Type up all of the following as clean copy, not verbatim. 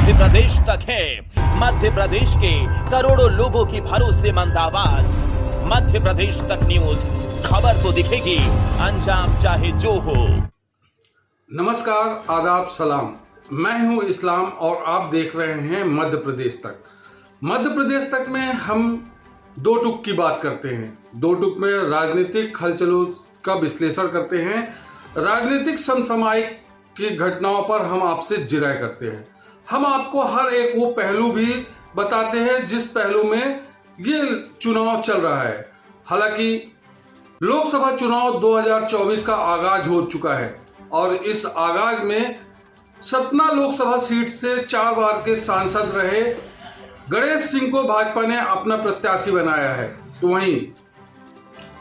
मध्य प्रदेश तक है। मध्य प्रदेश के करोड़ों लोगों की भरोसेमंद आवाज मध्य प्रदेश तक न्यूज। खबर को दिखेगी, अंजाम चाहे जो हो। नमस्कार, आदाब, सलाम। मैं हूं इस्लाम और आप देख रहे हैं मध्य प्रदेश तक। मध्य प्रदेश तक में हम दो टुक की बात करते हैं। दो टुक में राजनीतिक हलचलों का विश्लेषण करते हैं, राजनीतिक समसामयिक की घटनाओं पर हम आपसे जिराय करते हैं। हम आपको हर एक वो पहलू भी बताते हैं जिस पहलू में ये चुनाव चल रहा है। हालांकि लोकसभा चुनाव 2024 का आगाज हो चुका है और इस आगाज में सतना लोकसभा सीट से 4 बार के सांसद रहे गणेश सिंह को भाजपा ने अपना प्रत्याशी बनाया है, तो वहीं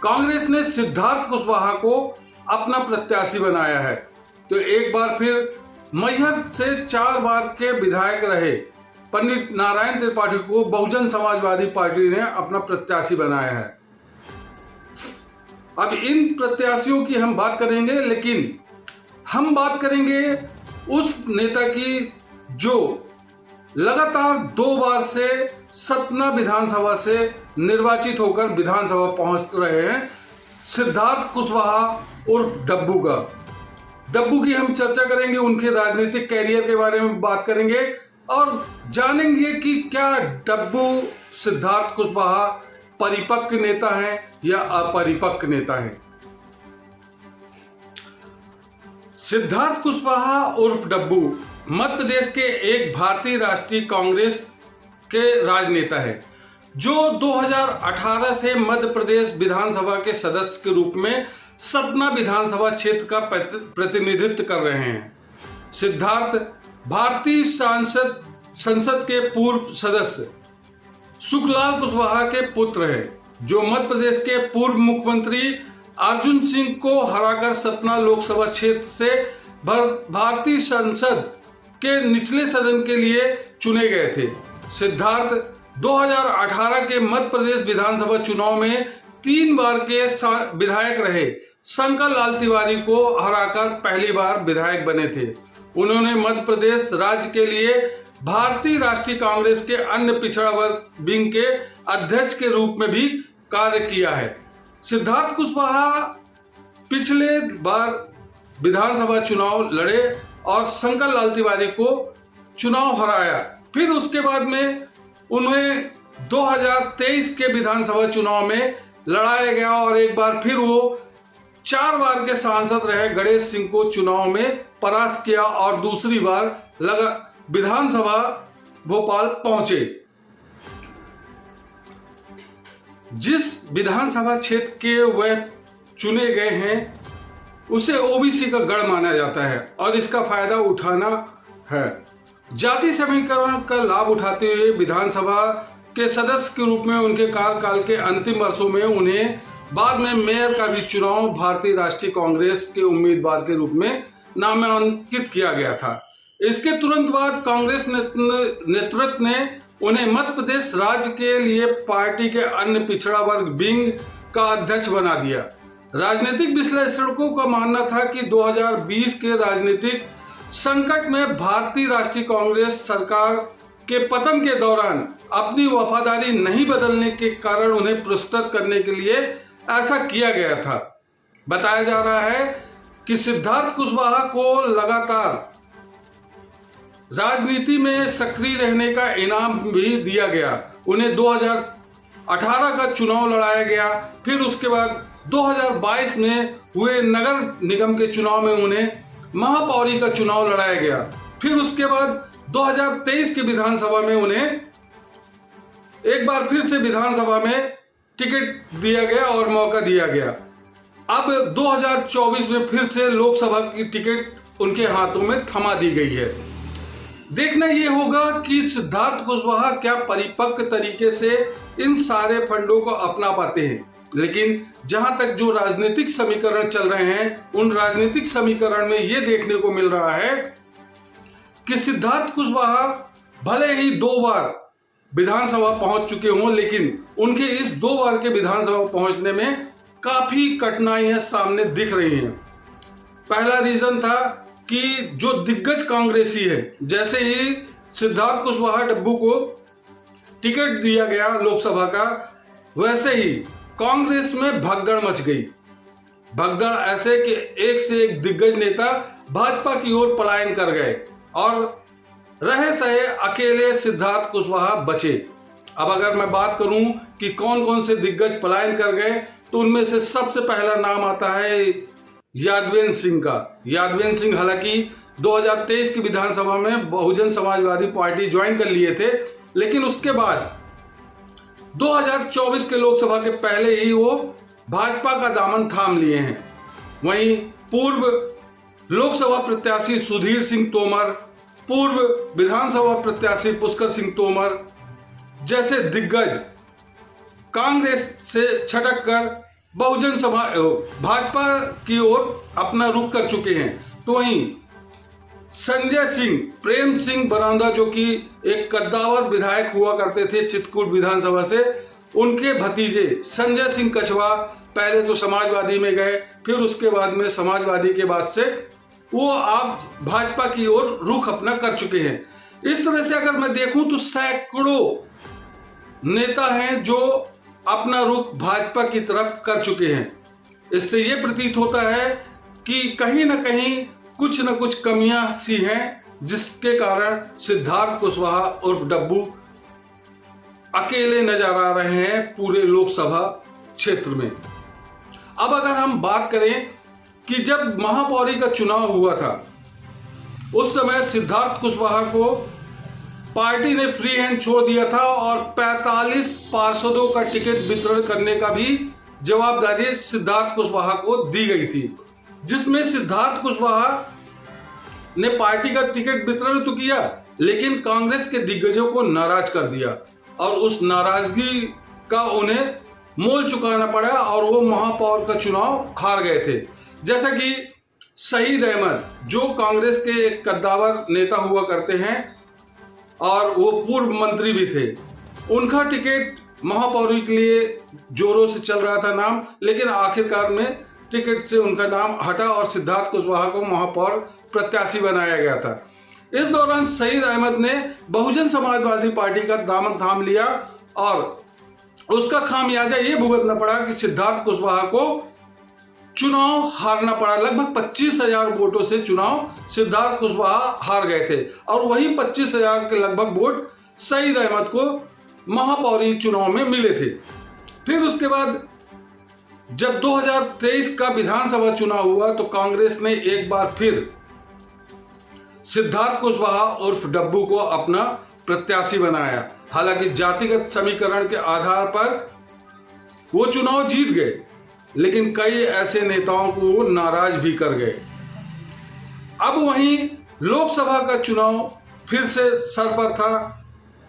कांग्रेस ने सिद्धार्थ कुशवाहा को अपना प्रत्याशी बनाया है। तो एक बार फिर मैहर से 4 बार के विधायक रहे पंडित नारायण त्रिपाठी को बहुजन समाजवादी पार्टी ने अपना प्रत्याशी बनाया है। अब इन प्रत्याशियों की हम बात करेंगे, लेकिन हम बात करेंगे उस नेता की जो लगातार 2 बार से सतना विधानसभा से निर्वाचित होकर विधानसभा पहुंच रहे हैं, सिद्धार्थ कुशवाहा उर्फ डब्बू का। डब्बू की हम चर्चा करेंगे, उनके राजनीतिक कैरियर के बारे में बात करेंगे और जानेंगे कि क्या डब्बू सिद्धार्थ कुशवाहा परिपक्व नेता है या अपरिपक्व नेता है। सिद्धार्थ कुशवाहा उर्फ डब्बू मध्य प्रदेश के एक भारतीय राष्ट्रीय कांग्रेस के राजनेता है जो 2018 से मध्य प्रदेश विधानसभा के सदस्य के रूप में सतना विधानसभा क्षेत्र का प्रतिनिधित्व कर रहे हैं। सिद्धार्थ भारतीय संसद के पूर्व सदस्य सुखलाल कुशवाहा के पुत्र हैं, जो मध्य प्रदेश के पूर्व मुख्यमंत्री अर्जुन सिंह को हराकर सतना लोकसभा क्षेत्र से भारतीय संसद के निचले सदन के लिए चुने गए थे। सिद्धार्थ 2018 के मध्य प्रदेश विधानसभा चुनाव में 3 बार के विधायक रहे शंकर लाल तिवारी को हराकर पहली बार विधायक बने थे। उन्होंने मध्य प्रदेश राज्य के लिए भारतीय राष्ट्रीय कांग्रेस के अन्य पिछड़ा वर्ग विंग के अध्यक्ष के रूप में भी कार्य किया है। सिद्धार्थ कुशवाहा पिछले बार विधानसभा चुनाव लड़े और शंकर लाल तिवारी को चुनाव हराया। फिर उसके बाद में उन्हें 2023 के विधानसभा चुनाव में लड़ाया गया और एक बार फिर वो 4 बार के सांसद रहे गणेश सिंह को चुनाव में परास्त किया और दूसरी बार विधानसभा भोपाल पहुंचे। जिस विधानसभा क्षेत्र के वह चुने गए हैं उसे ओबीसी का गढ़ माना जाता है और इसका फायदा उठाना है। जाति समीकरण का लाभ उठाते हुए विधानसभा के सदस्य के रूप में उनके कार्यकाल के अंतिम वर्षों में उन्हें बाद में मेयर का भी चुनाव भारतीय राष्ट्रीय कांग्रेस के उम्मीदवार के रूप में नामांकित किया गया था। इसके तुरंत बाद कांग्रेस नेतृत्व ने उन्हें मध्य प्रदेश राज्य के लिए पार्टी के अन्य पिछड़ा वर्ग विंग का अध्यक्ष बना दिया। राजनीतिक विश्लेषकों का मानना था कि 2020 के राजनीतिक संकट में भारतीय राष्ट्रीय कांग्रेस सरकार के पतन के दौरान अपनी वफादारी नहीं बदलने के कारण उन्हें पुरस्कृत करने के लिए ऐसा किया गया था। बताया जा रहा है कि सिद्धार्थ कुशवाहा को लगातार राजनीति में सक्रिय रहने का इनाम भी दिया गया। उन्हें 2018 का चुनाव लड़ाया गया, फिर उसके बाद 2022 में हुए नगर निगम के चुनाव में उन्हें महापौरी का चुनाव लड़ाया गया, फिर उसके बाद 2023 के विधानसभा में उन्हें एक बार फिर से विधानसभा में टिकट दिया गया और मौका दिया गया। अब 2024 में फिर से लोकसभा की टिकट उनके हाथों में थमा दी गई है। देखना यह होगा कि सिद्धार्थ कुशवाहा क्या परिपक्व तरीके से इन सारे फंडों को अपना पाते हैं। लेकिन जहां तक जो राजनीतिक समीकरण चल रहे हैं, उन राजनीतिक समीकरण में यह देखने को मिल रहा है कि सिद्धार्थ कुशवाहा भले ही 2 बार विधानसभा पहुंच चुके हों, लेकिन उनके इस 2 बार के विधानसभा पहुंचने में काफी कठिनाइयां सामने दिख रही हैं। पहला रीजन था कि जो दिग्गज कांग्रेसी है, जैसे ही सिद्धार्थ कुशवाहा डब्बू को टिकट दिया गया लोकसभा का, वैसे ही कांग्रेस में भगदड़ मच गई। भगदड़ ऐसे कि एक से एक दिग्गज नेता भाजपा की ओर पलायन कर गए और रहे सहे अकेले सिद्धार्थ कुशवाहा बचे। अब अगर मैं बात करूं कि कौन कौन से दिग्गज पलायन कर गए, तो उनमें से सबसे पहला नाम आता है यादवेंद्र सिंह का। यादवेंद्र सिंह हालांकि 2023 की विधानसभा में बहुजन समाजवादी पार्टी ज्वाइन कर लिए थे, लेकिन उसके बाद 2024 के लोकसभा के पहले ही वो भाजपा का दामन थाम लिए हैं। वहीं पूर्व लोकसभा प्रत्याशी सुधीर सिंह तोमर, पूर्व विधानसभा प्रत्याशी पुष्कर सिंह तोमर जैसे दिग्गज कांग्रेस से छटक कर बहुजन समाज भाजपा की ओर अपना रुख कर चुके हैं। तो वहीं संजय सिंह, प्रेम सिंह बरौदा, जो कि एक कद्दावर विधायक हुआ करते थे चित्रकूट विधानसभा से, उनके भतीजे संजय सिंह कछवा पहले तो समाजवादी में गए, फिर उसके बाद में समाजवादी के बाद से वो आप भाजपा की ओर रुख अपना कर चुके हैं। इस तरह से अगर मैं देखूं तो सैकड़ों नेता हैं जो अपना रुख भाजपा की तरफ कर चुके हैं। इससे ये प्रतीत होता है कि कहीं ना कहीं कुछ न कुछ कमियां सी हैं, जिसके कारण सिद्धार्थ कुशवाहा उर्फ डब्बू अकेले नजर आ रहे हैं पूरे लोकसभा क्षेत्र में। अब अगर हम बात करें कि जब महापौरी का चुनाव हुआ था, उस समय सिद्धार्थ कुशवाहा को पार्टी ने फ्री हैंड छोड़ दिया था और 45 पार्षदों का टिकट वितरण करने का भी जवाबदारी सिद्धार्थ कुशवाहा को दी गई थी, जिसमें सिद्धार्थ कुशवाहा ने पार्टी का टिकट वितरण तो किया, लेकिन कांग्रेस के दिग्गजों को नाराज कर दिया और उस नाराजगी का उन्हें मोल चुकाना पड़ा और वो महापौर का चुनाव हार गए थे। जैसा कि शहीद अहमद, जो कांग्रेस के एक कद्दावर नेता हुआ करते हैं और वो पूर्व मंत्री भी थे, उनका टिकट महापौरी के लिए जोरों से चल रहा था नाम, लेकिन आखिरकार में टिकट से उनका नाम हटा और सिद्धार्थ कुशवाहा को महापौर प्रत्याशी बनाया गया था। इस दौरान शहीद अहमद ने बहुजन समाजवादी पार्टी का दामन थाम लिया और उसका खामियाजा ये भुगतना पड़ा कि सिद्धार्थ कुशवाहा को चुनाव हारना पड़ा। लगभग 25,000 वोटों से चुनाव सिद्धार्थ कुशवाहा हार गए थे और वही 25,000 के लगभग वोट शहीद अहमद को महापौरी चुनाव में मिले थे। फिर उसके बाद जब 2023 का विधानसभा चुनाव हुआ तो कांग्रेस ने एक बार फिर सिद्धार्थ कुशवाहा उर्फ डब्बू को अपना प्रत्याशी बनाया। हालांकि जातिगत समीकरण के आधार पर वो चुनाव जीत गए, लेकिन कई ऐसे नेताओं को वो नाराज भी कर गए। अब वहीं लोकसभा का चुनाव फिर से सर पर था।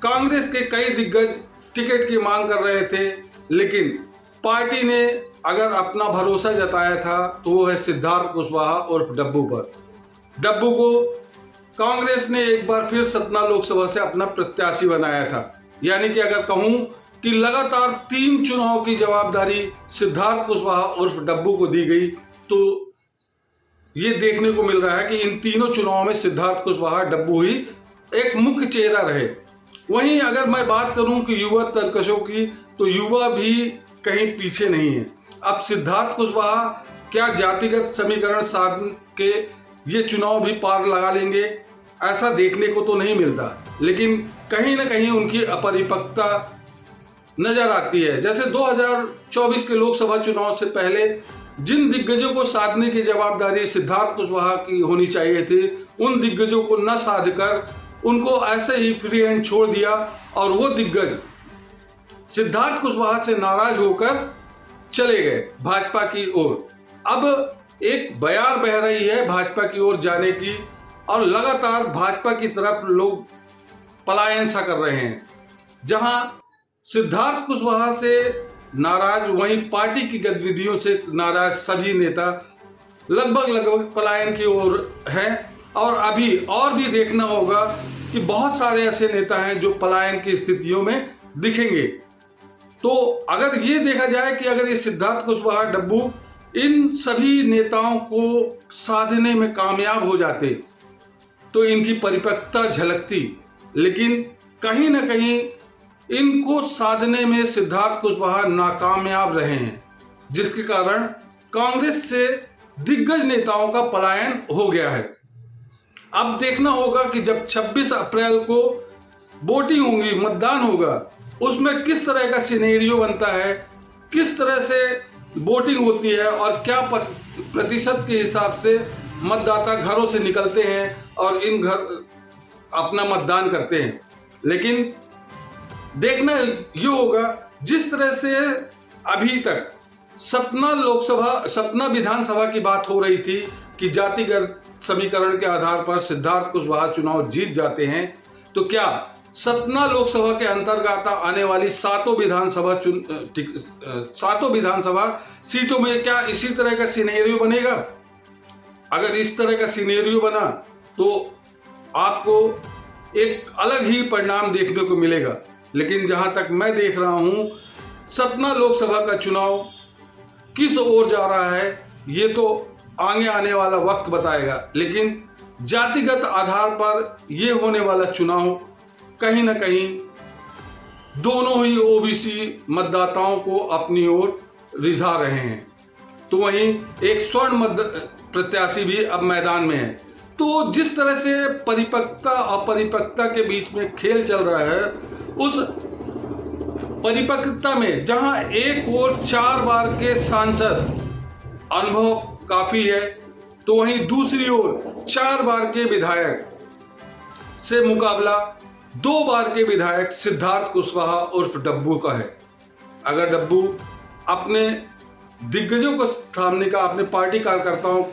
कांग्रेस के कई दिग्गज टिकट की मांग कर रहे थे, लेकिन पार्टी ने अगर अपना भरोसा जताया था तो वो है सिद्धार्थ कुशवाहा उर्फ डब्बू पर। डब्बू को कांग्रेस ने एक बार फिर सतना लोकसभा से अपना प्रत्याशी बनाया था। यानी कि अगर कहूं कि लगातार 3 चुनाव की जवाबदारी सिद्धार्थ कुशवाहा उर्फ डब्बू को दी गई, तो ये देखने को मिल रहा है कि इन तीनों चुनावों में सिद्धार्थ कुशवाहा डब्बू ही एक मुख्य चेहरा रहे। वहीं अगर मैं बात करूं कि युवा तरकशों की, तो युवा भी कहीं पीछे नहीं है। अब सिद्धार्थ कुशवाहा क्या जातिगत समीकरण साधन के ये चुनाव भी पार लगा लेंगे, ऐसा देखने को तो नहीं मिलता, लेकिन कहीं ना कहीं उनकी अपरिपक्वता नजर आती है। जैसे 2024 के लोकसभा चुनाव से पहले जिन दिग्गजों को साधने की जवाबदारी सिद्धार्थ कुशवाहा की होनी चाहिए थी, उन दिग्गजों को न साध कर उनको ऐसे ही फ्री हैंड छोड़ दिया और वो दिग्गज सिद्धार्थ कुशवाहा से नाराज होकर चले गए भाजपा की ओर। अब एक बयार बह रही है भाजपा की ओर जाने की और लगातार भाजपा की तरफ लोग पलायन सा कर रहे हैं। जहां सिद्धार्थ कुशवाहा से नाराज, वहीं पार्टी की गतिविधियों से नाराज सभी नेता लगभग पलायन की ओर हैं। और अभी और भी देखना होगा कि बहुत सारे ऐसे नेता हैं जो पलायन की स्थितियों में दिखेंगे। तो अगर ये देखा जाए कि अगर ये सिद्धार्थ कुशवाहा डब्बू इन सभी नेताओं को साधने में कामयाब हो जाते तो इनकी परिपक्वता झलकती। लेकिन कहीं ना कहीं इनको साधने में सिद्धार्थ कुशवाहा नाकामयाब रहे हैं, जिसके कारण कांग्रेस से दिग्गज नेताओं का पलायन हो गया है। अब देखना होगा कि जब 26 अप्रैल को वोटिंग होगी, मतदान होगा, उसमें किस तरह का सिनेरियो बनता है, किस तरह से वोटिंग होती है और क्या प्रतिशत के हिसाब से मतदाता घरों से निकलते हैं और इन घर अपना मतदान करते हैं। लेकिन देखना ये होगा, जिस तरह से अभी तक सतना विधानसभा की बात हो रही थी कि जातिगत समीकरण के आधार पर सिद्धार्थ कुशवाहा चुनाव जीत जाते हैं, तो क्या सतना लोकसभा के अंतर्गत आने वाली सातों विधानसभा सीटों में क्या इसी तरह का सिनेरियो बनेगा? अगर इस तरह का सिनेरियो बना तो आपको एक अलग ही परिणाम देखने को मिलेगा। लेकिन जहां तक मैं देख रहा हूं, सतना लोकसभा का चुनाव किस ओर जा रहा है ये तो आगे आने वाला वक्त बताएगा। लेकिन जातिगत आधार पर यह होने वाला चुनाव कहीं ना कहीं दोनों ही ओबीसी मतदाताओं को अपनी ओर रिझा रहे हैं। तो वहीं एक स्वर्ण प्रत्याशी भी अब मैदान में है। तो जिस तरह से परिपक्वता अपरिपक्वता के बीच में खेल चल रहा है, उस परिपक्वता में जहां एक ओर 4 बार के सांसद अनुभव काफी है, तो वहीं दूसरी ओर 4 बार के विधायक से मुकाबला 2 बार के विधायक सिद्धार्थ कुशवाहा उर्फ डब्बू का है। अगर डब्बू अपने दिग्गजों को सामने का, अपने पार्टी कार्यकर्ताओं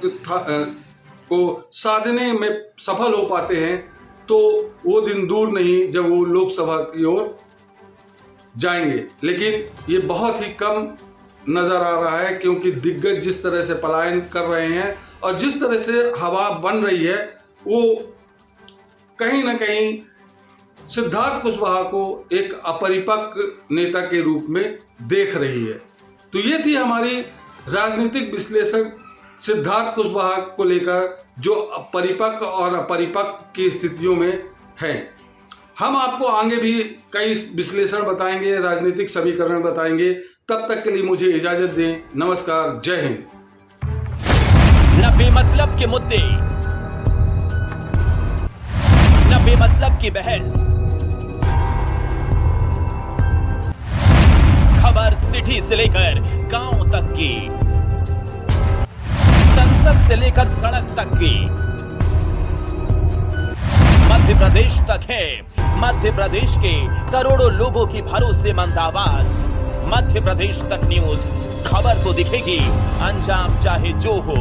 को साधने में सफल हो पाते हैं, तो वो दिन दूर नहीं जब वो लोकसभा की ओर जाएंगे। लेकिन ये बहुत ही कम नजर आ रहा है, क्योंकि दिग्गज जिस तरह से पलायन कर रहे हैं और जिस तरह से हवा बन रही है, वो कहीं ना कहीं सिद्धार्थ कुशवाहा को एक अपरिपक्व नेता के रूप में देख रही है। तो ये थी हमारी राजनीतिक विश्लेषक सिद्धार्थ कुशवाहा को लेकर, जो परिपक्व और अपरिपक्व की स्थितियों में हैं। हम आपको आगे भी कई विश्लेषण बताएंगे, राजनीतिक समीकरण बताएंगे। तब तक के लिए मुझे इजाजत दें। नमस्कार, जय हिंद। न बेमतलब के मुद्दे, न बेमतलब की बहस, खबर सिटी से लेकर गांव तक की, संसद से लेकर सड़क तक की, मध्य प्रदेश तक है। मध्य प्रदेश के करोड़ों लोगों की भरोसेमंद आवाज, मध्य प्रदेश तक न्यूज। खबर तो दिखेगी, अंजाम चाहे जो हो।